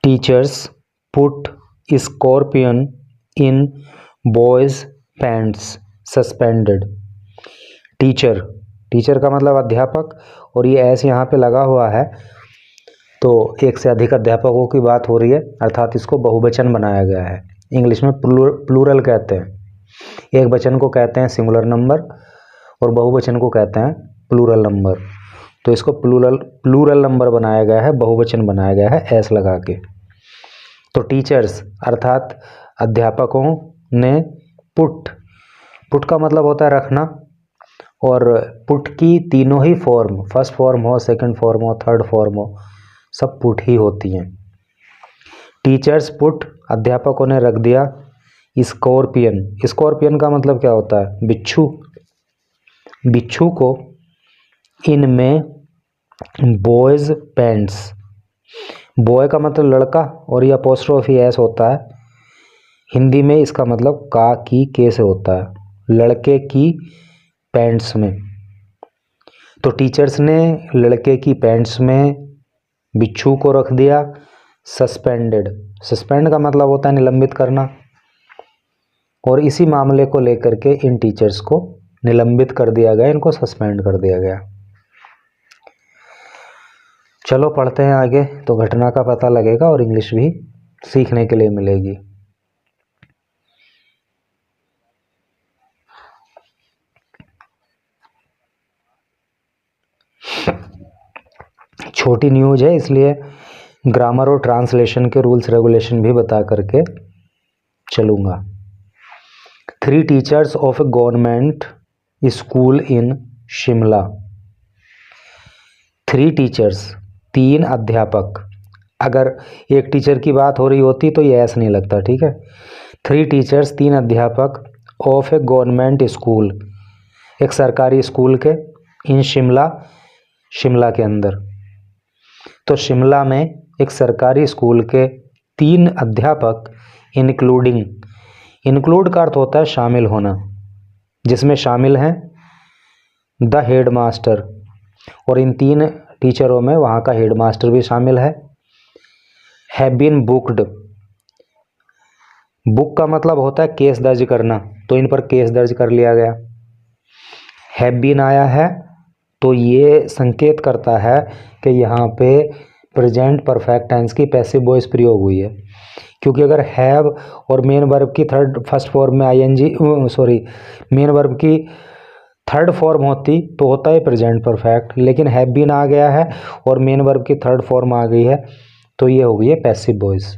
Teachers put scorpion in boys pants suspended. Teacher, teacher का मतलब अध्यापक, और ये ऐसे यहाँ पे लगा हुआ है तो एक से अधिक अध्यापकों की बात हो रही है, अर्थात इसको बहुवचन बनाया गया है। इंग्लिश में प्लूरल कहते हैं। एक वचन को कहते हैं सिंगुलर नंबर और बहुवचन को कहते हैं प्लूरल नंबर। तो इसको प्लूरल नंबर बनाया गया है, बहुवचन बनाया गया है एस लगा के। तो टीचर्स अर्थात अध्यापकों ने पुट का मतलब होता है रखना, और पुट की तीनों ही फॉर्म, फर्स्ट फॉर्म हो, सेकंड फॉर्म हो, थर्ड फॉर्म हो, सब पुट ही होती हैं। टीचर्स पुट अध्यापकों ने रख दिया स्कॉर्पियन। स्कॉर्पियन का मतलब क्या होता है? बिच्छू। बिच्छू को इनमें बॉयज पैंट्स, बॉय का मतलब लड़का और ये अपोस्ट्रोफी एस होता है। हिंदी में इसका मतलब का की के से होता है, लड़के की पैंट्स में। तो टीचर्स ने लड़के की पैंट्स में बिच्छू को रख दिया सस्पेंडेड। सस्पेंड का मतलब होता है निलंबित करना, और इसी मामले को लेकर के इन टीचर्स को निलंबित कर दिया गया, इनको सस्पेंड कर दिया गया। चलो पढ़ते हैं आगे, तो घटना का पता लगेगा और इंग्लिश भी सीखने के लिए मिलेगी। छोटी न्यूज है इसलिए ग्रामर और ट्रांसलेशन के रूल्स रेगुलेशन भी बता करके चलूँगा। 3 teachers of A government school in Shimla. 3 teachers, 3 अध्यापक। अगर एक टीचर की बात हो रही होती तो ये ऐसा नहीं लगता, ठीक है। 3 टीचर्स, 3 अध्यापक ऑफ ए गवर्नमेंट स्कूल, एक सरकारी स्कूल के, इन शिमला, शिमला के अंदर। तो शिमला में एक सरकारी स्कूल के 3 अध्यापक इंक्लूडिंग, इंक्लूड का अर्थ होता है शामिल होना, जिसमें शामिल हैं द हेड मास्टर, और इन 3 टीचरों में वहाँ का हेड मास्टर भी शामिल है बीन बुक्ड। बुक का मतलब होता है केस दर्ज करना, तो इन पर केस दर्ज कर लिया गया। हैव बीन आया है तो ये संकेत करता है कि यहाँ पे प्रेजेंट परफेक्ट टेंस की पैसिव वॉइस प्रयोग हुई है, क्योंकि अगर हैव और मेन वर्ब की फर्स्ट फॉर्म में मेन वर्ब की थर्ड फॉर्म होती तो होता है प्रेजेंट परफेक्ट, लेकिन हैव बीन आ गया है और मेन वर्ब की थर्ड फॉर्म आ गई है तो ये हो गई है passive voice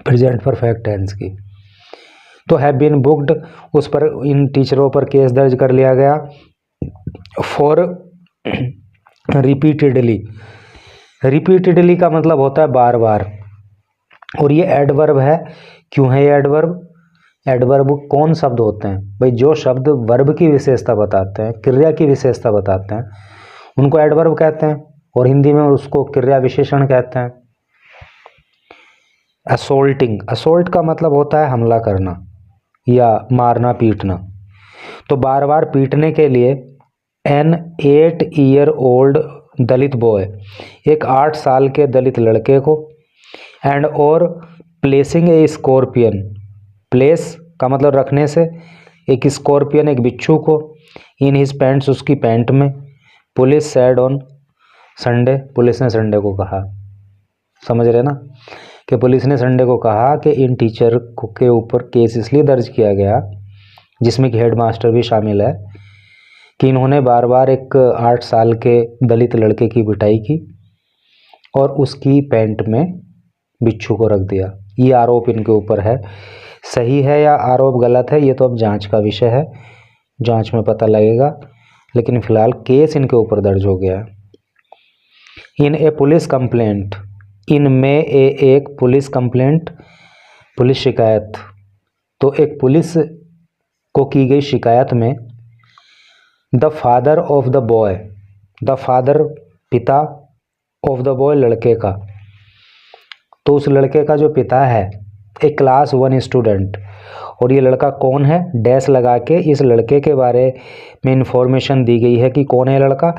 present perfect tense की। तो हैव बीन बुक्ड, उस पर इन टीचरों पर केस दर्ज कर लिया गया। फॉर रिपीटेडली, रिपीटेडली का मतलब होता है बार बार, और ये एडवर्ब है। क्यों है ये एडवर्ब? एडवर्ब कौन शब्द होते हैं भाई? जो शब्द वर्ब की विशेषता बताते हैं, क्रिया की विशेषता बताते हैं, उनको एडवर्ब कहते हैं, और हिंदी में उसको क्रिया विशेषण कहते हैं। असोल्टिंग, असोल्ट का मतलब होता है हमला करना या मारना पीटना। तो बार बार पीटने के लिए एन 8 ईयर ओल्ड दलित बॉय, एक 8 साल के दलित लड़के को, एंड और प्लेसिंग ए स्कॉर्पियन, प्लेस का मतलब रखने से, एक स्कॉर्पियन एक बिच्छू को, इन हिज पैंट्स उसकी पैंट में, police sad on Sunday, police ने संडे को कहा। समझ रहे ना कि पुलिस ने संडे को कहा कि इन टीचर के ऊपर केस इसलिए दर्ज किया गया, जिसमें कि हेड मास्टर भी शामिल है, कि इन्होंने बार बार एक 8 साल के दलित लड़के की पिटाई की और उसकी पैंट में बिच्छू को रख दिया। ये आरोप इनके ऊपर है। सही है या आरोप गलत है ये तो अब जांच का विषय है, जांच में पता लगेगा, लेकिन फिलहाल केस इनके ऊपर दर्ज हो गया है। इन ए पुलिस कंप्लेंट, इनमें एक पुलिस कंप्लेंट, पुलिस शिकायत, तो एक पुलिस को की गई शिकायत में the father of the boy, the father पिता, ऑफ द बॉय लड़के का, तो उस लड़के का जो पिता है एक क्लास 1 स्टूडेंट, और ये लड़का कौन है डैश लगा के इस लड़के के बारे में इंफॉर्मेशन दी गई है कि कौन है लड़का,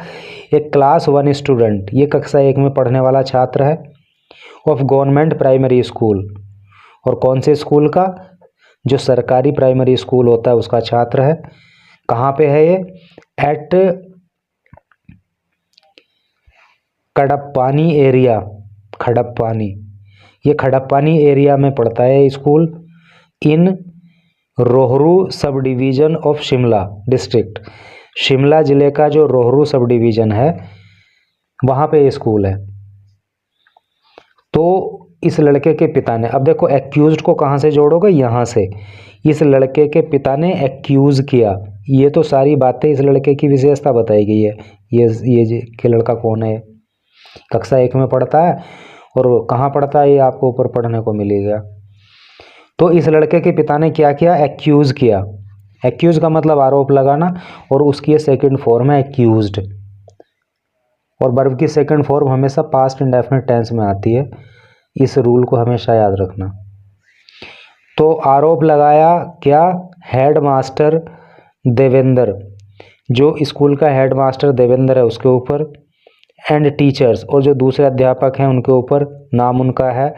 एक क्लास 1 स्टूडेंट, ये कक्षा 1 में पढ़ने वाला छात्र है, ऑफ गवर्नमेंट प्राइमरी स्कूल, और कौन से स्कूल का? जो सरकारी प्राइमरी स्कूल होता है उसका छात्र है। कहाँ पे है ये? एट खड़प्पानी एरिया, खड़प्पानी, ये खड़प्पानी एरिया में पड़ता है school. In Rohru sub division of Shimla district, Shimla ज़िले का जो रोहरू सब डिवीज़न है वहाँ पे ये स्कूल है। तो इस लड़के के पिता ने, अब देखो एक्यूज्ड को कहाँ से जोड़ोगे? यहाँ से। इस लड़के के पिता ने एक्यूज़ किया, ये तो सारी बातें इस लड़के की विशेषता बताई गई है। ये कि लड़का कौन है, कक्षा 1 में पढ़ता है और कहाँ पढ़ता है ये आपको ऊपर पढ़ने को मिलेगा। तो इस लड़के के पिता ने क्या किया? एक्यूज़ किया। एक्यूज़ का मतलब आरोप लगाना, और उसकी ये सेकंड फॉर्म है एक्यूज्ड। और वर्ब की सेकंड फॉर्म हमेशा पास्ट इंडेफिनिट टेंस में आती है, इस रूल को हमेशा याद रखना। तो आरोप लगाया क्या? हेड मास्टर देवेंद्र, जो स्कूल का हेड मास्टर देवेंद्र है उसके ऊपर, एंड टीचर्स, और जो दूसरे अध्यापक हैं उनके ऊपर। नाम उनका है,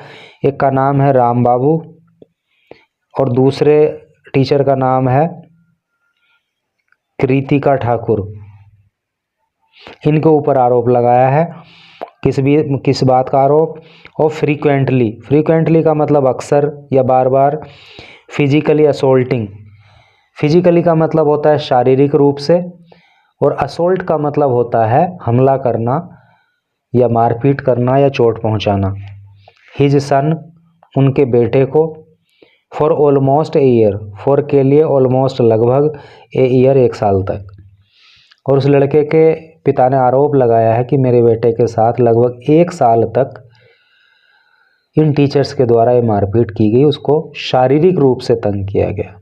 एक का नाम है राम बाबू और दूसरे टीचर का नाम है कृतिका ठाकुर। इनके ऊपर आरोप लगाया है। किस बात का आरोप? और फ्रीक्वेंटली, फ्रीक्वेंटली का मतलब अक्सर या बार बार। फिजिकली असोल्टिंग, फिजिकली का मतलब होता है शारीरिक रूप से, और असोल्ट का मतलब होता है हमला करना या मारपीट करना या चोट पहुंचाना। हिज सन, उनके बेटे को। For almost a year, for के लिए ऑलमोस्ट लगभग, ए ईयर 1 साल तक। और उस लड़के के पिता ने आरोप लगाया है कि मेरे बेटे के साथ लगभग 1 साल तक इन टीचर्स के द्वारा ये मारपीट की गई, उसको शारीरिक रूप से तंग किया गया।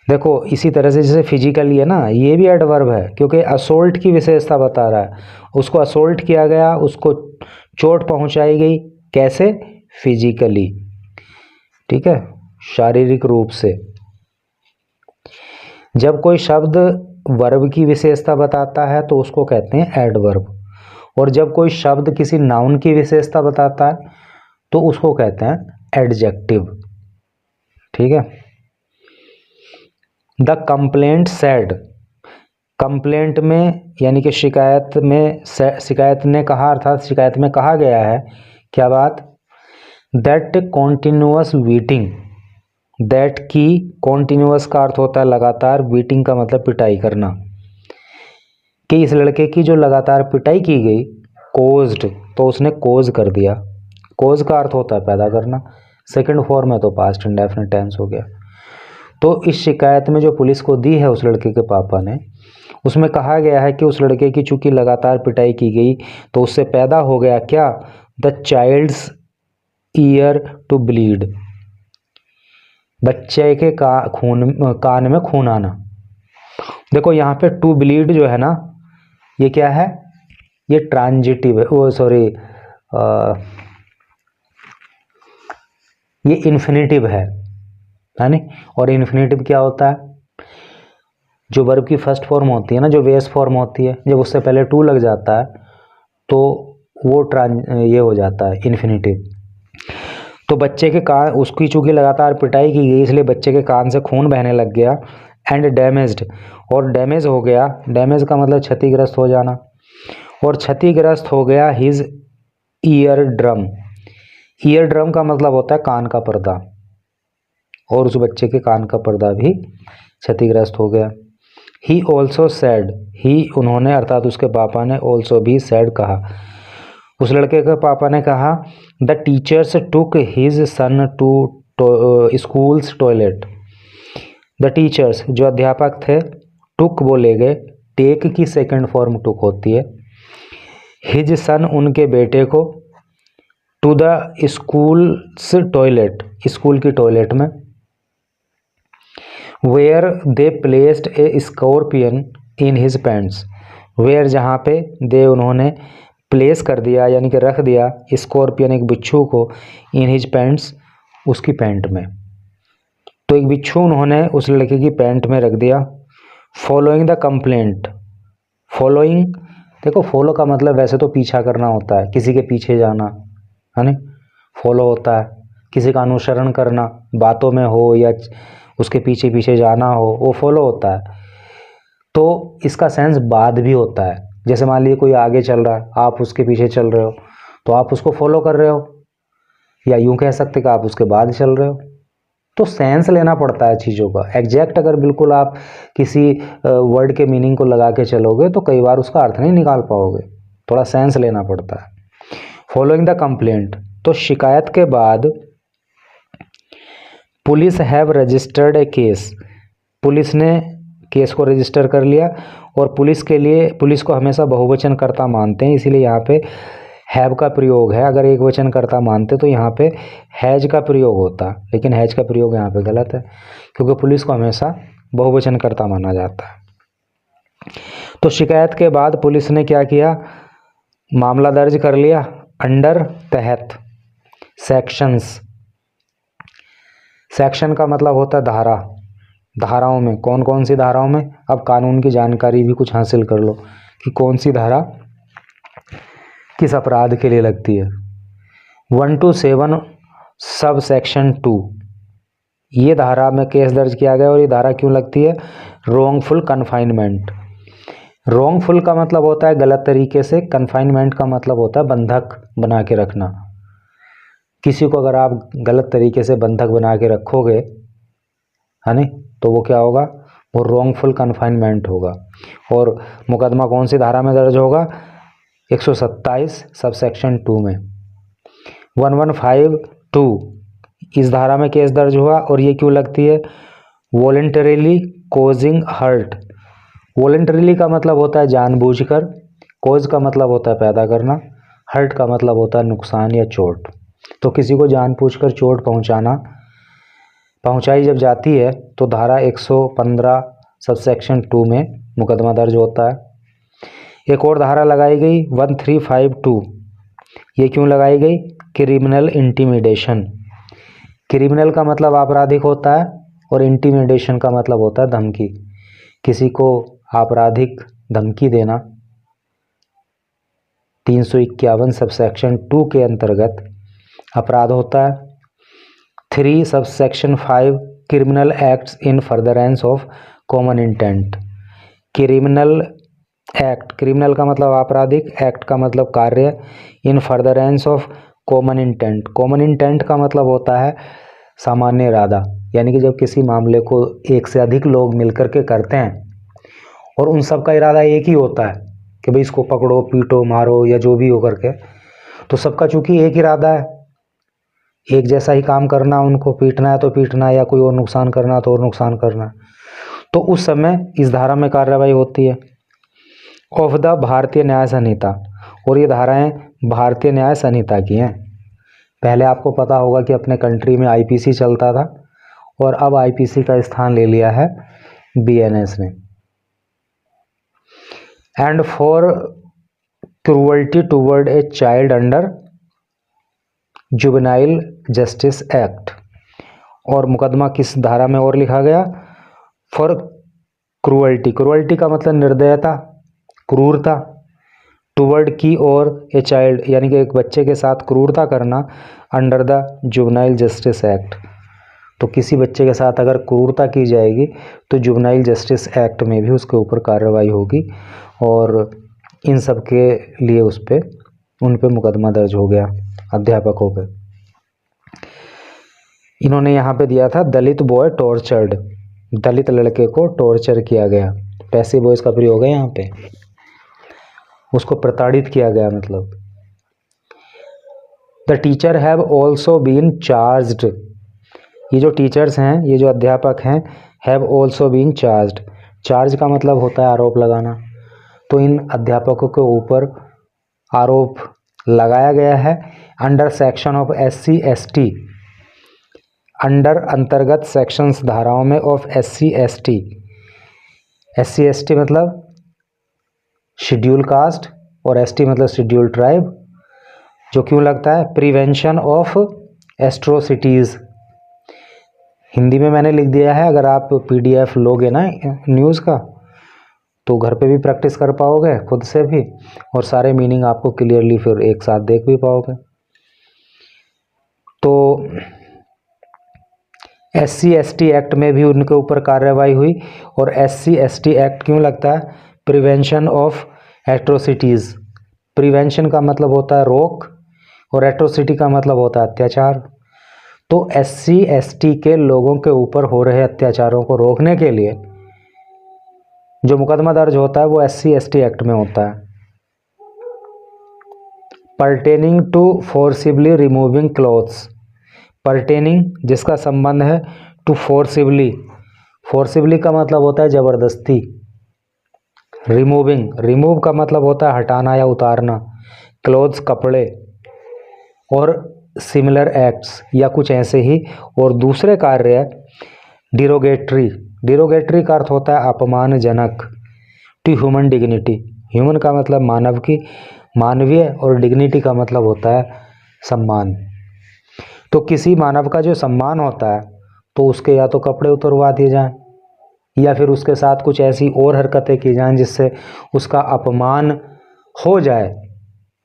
देखो इसी तरह से जैसे फिजिकली है ना, ये भी एडवर्ब है क्योंकि असोल्ट की विशेषता बता रहा है। उसको असोल्ट किया गया, उसको चोट पहुंचाई गई, कैसे? फिजिकली, ठीक है, शारीरिक रूप से। जब कोई शब्द वर्ब की विशेषता बताता है तो उसको कहते हैं एडवर्ब, और जब कोई शब्द किसी नाउन की विशेषता बताता है तो उसको कहते हैं एडजेक्टिव, ठीक है। द कंप्लेंट सेड, कंप्लेंट में यानी कि शिकायत में, शिकायत ने कहा अर्थात शिकायत में कहा गया है क्या बात? दैट कॉन्टिन्यूअस बीटिंग, दैट की कॉन्टिन्यूअस का अर्थ होता है लगातार, बीटिंग का मतलब पिटाई करना, कि इस लड़के की जो लगातार पिटाई की गई, कोज्ड, तो उसने कोज कर दिया। कोज का अर्थ होता है पैदा करना, सेकंड फॉर्म है तो पास्ट इंडेफिनिट टेंस हो गया। तो इस शिकायत में जो पुलिस को दी है उस लड़के के पापा ने, उसमें कहा गया है कि उस लड़के की चूंकि लगातार पिटाई की गई तो उससे पैदा हो गया क्या? The child's ear to bleed, बच्चे के कान में खून आना। देखो यहाँ पे टू ब्लीड जो है ना, ये क्या है? ये ट्रांजिटिव है, वो सॉरी ये इन्फिनेटिव है नहीं? और इन्फिनेटिव क्या होता है? जो वर्ब की फर्स्ट फॉर्म होती है ना, जो बेस फॉर्म होती है, जब उससे पहले टू लग जाता है तो वो ये हो जाता है इन्फिनेटिव। तो बच्चे के कान, उसकी चूंकि लगातार पिटाई की गई इसलिए बच्चे के कान से खून बहने लग गया। एंड डैमेज्ड, और डैमेज हो गया, डैमेज का मतलब क्षतिग्रस्त हो जाना, और क्षतिग्रस्त हो गया his ear drum. Ear drum का मतलब होता है कान का पर्दा, और उस बच्चे के कान का पर्दा भी क्षतिग्रस्त हो गया। ही ऑल्सो सैड, ही उन्होंने अर्थात उसके पापा ने, ऑल्सो भी सैड कहा, उस लड़के के पापा ने कहा, the teachers took his son to school's toilet. The teachers जो अध्यापक थे, टुक वो ले गए, टेक की सेकंड फॉर्म टुक होती है। हिज सन उनके बेटे को, to the school's toilet school की टॉयलेट में, where they placed a scorpion in his pants, where जहाँ पे दे उन्होंने प्लेस कर दिया यानी कि रख दिया, स्कॉर्पियन एक बिच्छू को, इन हिज पैंट्स उसकी पैंट में, तो एक बिच्छू उन्होंने उस लड़के की पैंट में रख दिया। फॉलोइंग द कंप्लेंट, फॉलोइंग देखो फॉलो का मतलब वैसे तो पीछा करना होता है, किसी के पीछे जाना है ना, फॉलो होता है। किसी का अनुसरण करना, बातों में हो या उसके पीछे पीछे जाना हो, वो फॉलो होता है। तो इसका सेंस बाद भी होता है। जैसे मान लीजिए कोई आगे चल रहा है, आप उसके पीछे चल रहे हो, तो आप उसको फॉलो कर रहे हो, या यूं कह सकते कि आप उसके बाद चल रहे हो। तो सेंस लेना पड़ता है चीज़ों का। एग्जैक्ट अगर बिल्कुल आप किसी वर्ड के मीनिंग को लगा के चलोगे तो कई बार उसका अर्थ नहीं निकाल पाओगे, थोड़ा सेंस लेना पड़ता है। फॉलोइंग द कंप्लेंट, तो शिकायत के बाद police have registered A case, police ने केस को रजिस्टर कर लिया। और पुलिस के लिए, पुलिस को हमेशा बहुवचन कर्ता मानते हैं, इसीलिए यहाँ पे हैव का प्रयोग है। अगर एक वचन कर्ता मानते तो यहाँ पे हैज का प्रयोग होता, लेकिन हैज का प्रयोग यहाँ पे गलत है, क्योंकि पुलिस को हमेशा बहुवचन कर्ता माना जाता है। तो शिकायत के बाद पुलिस ने क्या किया, मामला दर्ज कर लिया अंडर, तहत, सेक्शंस। सेक्शन का मतलब होता है धारा, धाराओं में, कौन कौन सी धाराओं में। अब कानून की जानकारी भी कुछ हासिल कर लो कि कौन सी धारा किस अपराध के लिए लगती है। 1 to 7 सब सेक्शन 2, ये धारा में केस दर्ज किया गया। और ये धारा क्यों लगती है, रॉन्गफुल कन्फाइनमेंट। रॉन्गफुल का मतलब होता है गलत तरीके से, कन्फाइनमेंट का मतलब होता है बंधक बना के रखना। किसी को अगर आप गलत तरीके से बंधक बना के रखोगे है नहीं, तो वो क्या होगा, वो रॉन्गफुल कन्फाइनमेंट होगा। और मुकदमा कौन सी धारा में दर्ज होगा, 127 सब सेक्शन 2 में। 1152 इस धारा में केस दर्ज हुआ। और ये क्यों लगती है, वॉलंटरीली कोजिंग हर्ट। वॉलंटरीली का मतलब होता है जानबूझकर, कोज का मतलब होता है पैदा करना, हर्ट का मतलब होता है नुकसान या चोट। तो किसी को जानबूझकर चोट पहुंचाई जब जाती है तो धारा 115 सब सेक्शन 2 में मुकदमा दर्ज होता है। एक और धारा लगाई गई 1352, ये क्यों लगाई गई, क्रिमिनल इंटिमिडेशन। क्रिमिनल का मतलब आपराधिक होता है और इंटिमिडेशन का मतलब होता है धमकी। किसी को आपराधिक धमकी देना 351 सब सेक्शन 2 के अंतर्गत अपराध होता है। 3 sub section 5 criminal acts in furtherance of common intent. Criminal act, criminal का मतलब आपराधिक, एक्ट का मतलब कार्य, इन furtherance of common intent. Common intent का मतलब होता है सामान्य इरादा, यानी कि जब किसी मामले को एक से अधिक लोग मिलकर के करते हैं और उन सब का इरादा एक ही होता है कि भाई इसको पकड़ो, पीटो, मारो या जो भी हो करके, तो सबका चूंकि एक इरादा है, एक जैसा ही काम करना, उनको पीटना है तो पीटना, या कोई और नुकसान करना तो और नुकसान करना, तो उस समय इस धारा में कार्रवाई होती है। ऑफ द भारतीय न्याय संहिता, और ये धाराएं भारतीय न्याय संहिता की हैं। पहले आपको पता होगा कि अपने कंट्री में आईपीसी चलता था और अब आईपीसी का स्थान ले लिया है बीएनएस ने। And for cruelty toward a child under juvenile justice act, और मुकदमा किस धारा में और लिखा गया, फॉर क्रूअल्टी, क्रूअल्टी का मतलब निर्दयता, क्रूरता, टुवर्ड की और ए चाइल्ड, यानी कि एक बच्चे के साथ क्रूरता करना, under the juvenile justice act. तो किसी बच्चे के साथ अगर क्रूरता की जाएगी तो जुवेनाइल जस्टिस एक्ट में भी उसके ऊपर कार्रवाई होगी, और इन सब के लिए उन पे मुकदमा दर्ज हो गया अध्यापकों पे। इन्होंने यहाँ पे दिया था दलित बॉय टॉर्चर्ड, दलित लड़के को टॉर्चर किया गया। पैसिव वॉइस का प्रयोग है यहाँ पे, उसको प्रताड़ित किया गया मतलब। The teacher have also been charged, ये जो टीचर्स हैं, ये जो अध्यापक हैं, have also been charged. Charge का मतलब होता है आरोप लगाना, तो इन अध्यापकों के ऊपर आरोप लगाया गया है under section of SC ST, under अंतर्गत सेक्शंस धाराओं में of SC ST। SC ST मतलब शेड्यूल कास्ट और ST मतलब शेड्यूल ट्राइब। जो क्यों लगता है, प्रिवेंशन ऑफ एट्रोसिटीज़। हिंदी में मैंने लिख दिया है, अगर आप PDF लोगे ना न्यूज़ का तो घर पे भी प्रैक्टिस कर पाओगे खुद से भी, और सारे मीनिंग आपको क्लियरली फिर एक साथ देख भी पाओगे। तो SC/ST एक्ट में भी उनके ऊपर कार्रवाई हुई। और SC/ST एक्ट क्यों लगता है? Prevention of atrocities. प्रिवेंशन का मतलब होता है रोक, और एट्रोसिटी का मतलब होता है अत्याचार। तो SC/ST के लोगों के ऊपर हो रहे अत्याचारों को रोकने के लिए जो मुकदमा दर्ज होता है वो SC/ST एक्ट में होता है। Pertaining to forcibly removing clothes. Pertaining जिसका संबंध है टू फोर्सिबली, फोर्सिबली का मतलब होता है जबरदस्ती। रिमूविंग, रिमूव का मतलब होता है हटाना या उतारना। क्लोथ्स कपड़े, और सिमिलर एक्ट्स या कुछ ऐसे ही। और दूसरे कार्य डिरोगेटरी। डिरोगेटरी का अर्थ होता है अपमानजनक। टू ह्यूमन डिग्निटी, ह्यूमन का मतलब मानव की, मानवीय, और डिग्निटी का मतलब होता है सम्मान। तो किसी मानव का जो सम्मान होता है तो उसके या तो कपड़े उतरवा दिए जाएं, या फिर उसके साथ कुछ ऐसी और हरकतें की जाएं जिससे उसका अपमान हो जाए,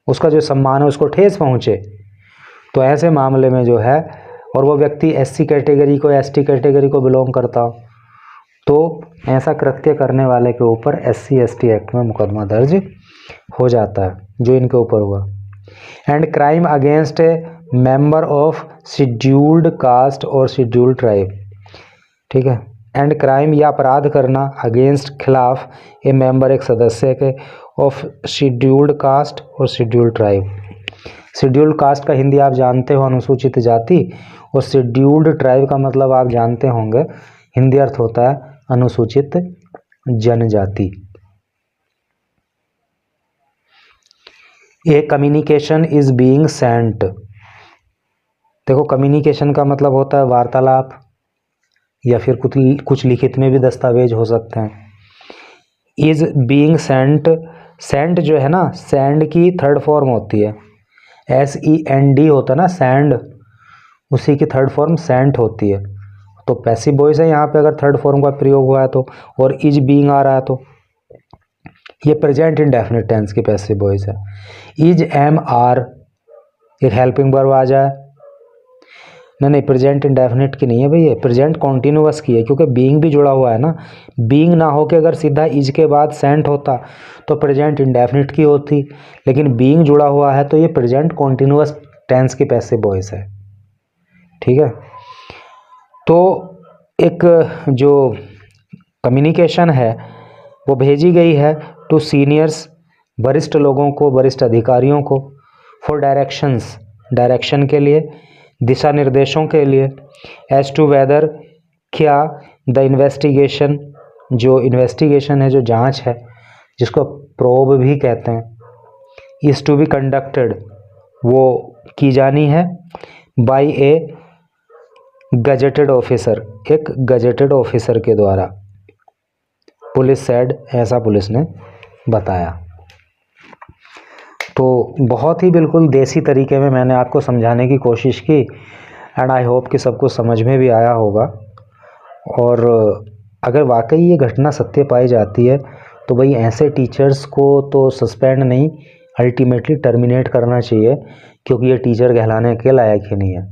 उसका जो सम्मान है उसको ठेस पहुंचे। तो ऐसे मामले में जो है, और वो व्यक्ति SC कैटेगरी को, ST कैटेगरी को बिलोंग करता हो, तो ऐसा कृत्य करने वाले के ऊपर SC/ST एक्ट में मुकदमा दर्ज हो जाता है, जो इनके ऊपर हुआ। And crime against A member of scheduled caste और शेड्यूल्ड ट्राइब, ठीक है। एंड क्राइम या अपराध करना अगेंस्ट, खिलाफ, ए मेंबर एक सदस्य के, ऑफ शेड्यूल्ड कास्ट और शेड्यूल्ड ट्राइब। शेड्यूल्ड कास्ट का हिंदी आप जानते हो अनुसूचित जाति, और शेड्यूल्ड ट्राइब का मतलब आप जानते होंगे हिंदी अर्थ होता है अनुसूचित जनजाति। ए कम्युनिकेशन इज बीइंग सेंट। देखो कम्युनिकेशन का मतलब होता है वार्तालाप, या फिर कुछ लिखित में भी दस्तावेज हो सकते हैं। इज बीइंग सेंट, सेंट जो है ना, सेंड की थर्ड फॉर्म होती है, SEND होता है ना सेंड, उसी की थर्ड फॉर्म सेंट होती है। तो पैसिव वॉइस है यहाँ पे अगर थर्ड फॉर्म का प्रयोग हुआ है तो, और इज बीइंग आ रहा है तो ये प्रेजेंट इंडेफिनिट टेंस की पैसिव वॉइस है। इज MR एक हेल्पिंग वर्ब आ जाए, नहीं प्रेजेंट इंडेफिनिट की नहीं है भाई, ये प्रेजेंट कॉन्टिन्यूअस की है, क्योंकि बीइंग भी जुड़ा हुआ है ना। बीइंग ना हो के अगर सीधा इज के बाद सेंट होता तो प्रेजेंट इंडेफिनिट की होती, लेकिन बीइंग जुड़ा हुआ है तो ये प्रेजेंट कॉन्टिन्यूअस टेंस की पैसिव वॉइस है, ठीक है। तो एक जो कम्युनिकेशन है वो भेजी गई है टू सीनियर्स, वरिष्ठ लोगों को, वरिष्ठ अधिकारियों को, फॉर डायरेक्शंस, डायरेक्शन के लिए, दिशा निर्देशों के लिए, एज टू वेदर क्या द इन्वेस्टिगेशन, जो इन्वेस्टिगेशन है, जो जांच है, जिसको प्रोब भी कहते हैं, इज टू बी कंडक्टेड, वो की जानी है, बाय ए गजेटेड ऑफिसर, एक गजेटेड ऑफिसर के द्वारा। पुलिस सेड, ऐसा पुलिस ने बताया। तो बहुत ही बिल्कुल देसी तरीके में मैंने आपको समझाने की कोशिश की, एंड आई होप कि सबको समझ में भी आया होगा। और अगर वाकई ये घटना सत्य पाई जाती है तो भाई ऐसे टीचर्स को तो सस्पेंड नहीं, अल्टीमेटली टर्मिनेट करना चाहिए, क्योंकि ये टीचर कहलाने के लायक ही नहीं है।